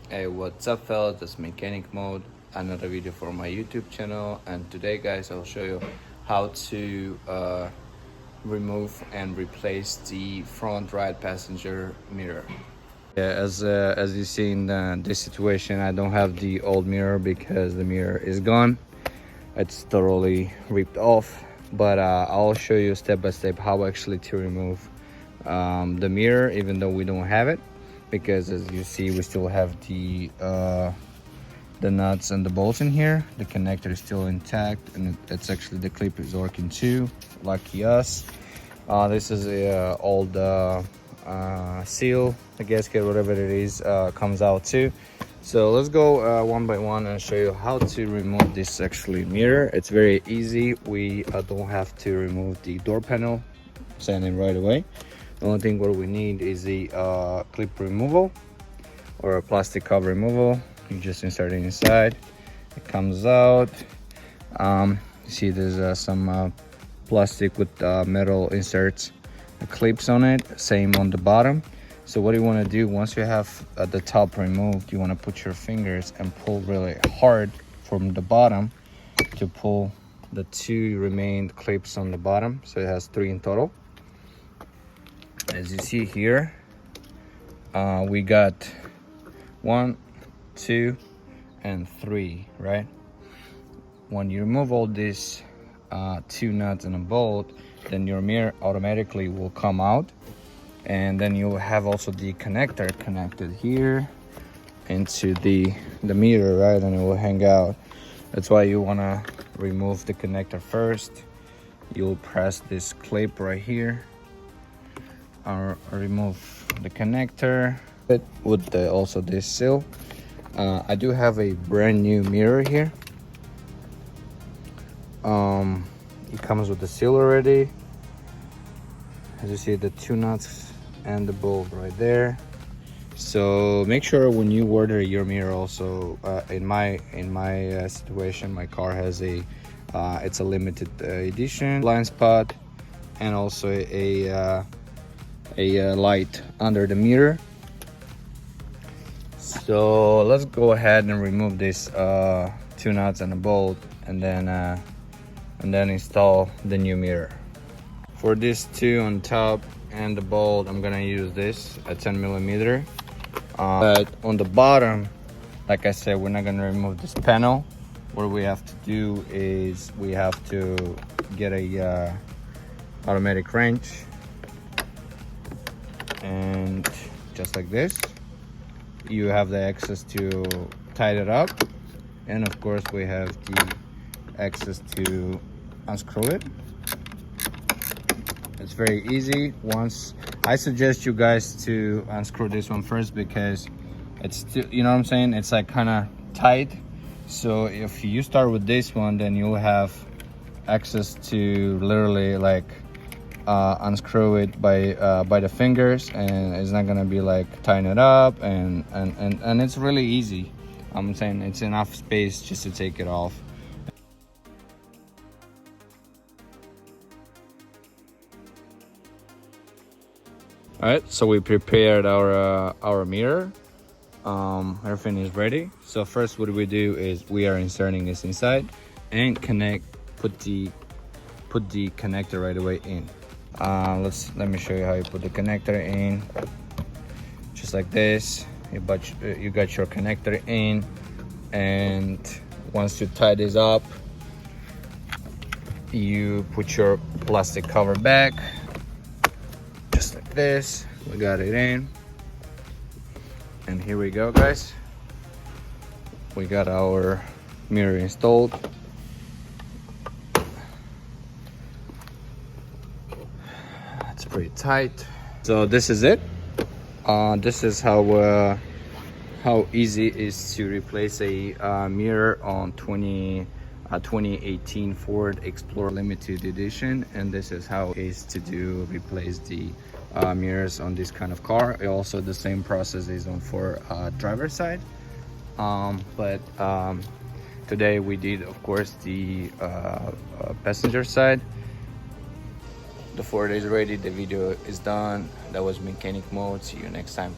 Hey, what's up fellas, it's Mechanic Mode, another video for my YouTube channel, and today guys I'll show you how to remove and replace the front right passenger mirror. Yeah, as you see in this situation, I don't have the old mirror because the mirror is gone. It's totally ripped off, but I'll show you step by step how actually to remove the mirror even though we don't have it, because as you see we still have the nuts and the bolts in here. The connector is still intact, and it's actually the clip is working too, lucky us. This is a old seal, the gasket, whatever it is, comes out too. So let's go one by one and show you how to remove this actually mirror. It's very easy. We don't have to remove the door panel, sanding right away. The only thing what we need is the clip removal or a plastic cover removal. You just insert it inside, it comes out. You see there's some plastic with metal inserts, clips on it, same on the bottom. So what you want to do, once you have the top removed, you want to put your fingers and pull really hard from the bottom to pull the two remained clips on the bottom. So it has 3 in total. As you see here, we got 1, 2, and 3, right? When you remove all these 2 nuts and a bolt, then your mirror automatically will come out, and then you'll have also the connector connected here into the mirror, right? And it will hang out. That's why you want to remove the connector first. You'll press this clip right here, or remove the connector with also this seal. I do have a brand new mirror here. It comes with the seal already. As you see, the 2 nuts and the bolt right there. So make sure when you order your mirror also, in my situation, my car has it's a limited edition blind spot, and also a light under the mirror. So let's go ahead and remove this 2 nuts and a bolt, and then install the new mirror. For this 2 on top and the bolt, I'm gonna use this a 10mm. But on the bottom, like I said, we're not gonna remove this panel. What we have to do is we have to get a automatic wrench, and just like this, you have the access to tighten it up, and of course we have the access to unscrew it. It's very easy. Once I suggest you guys to unscrew this one first, because it's still, you know what I'm saying, it's like kind of tight. So if you start with this one, then you'll have access to literally like unscrew it by the fingers, and it's not gonna be like tying it up, and it's really easy. I'm saying it's enough space just to take it off. All right, so we prepared our mirror. Everything is ready. So first what we do is we are inserting this inside and put the connector right away in. Let me show you how you put the connector in. Just like this, you got your connector in, and once you tie this up, you put your plastic cover back, just like this. We got it in, and here we go, guys. We got our mirror installed. It's pretty tight. So this is it. This is how easy it is to replace a mirror on 2018 Ford Explorer Limited Edition, and this is how it is to replace the mirrors on this kind of car. Also the same process is on for driver's side, but today we did, of course, the passenger side. The Ford is ready, the video is done. That was Mechanic Mode. See you next time.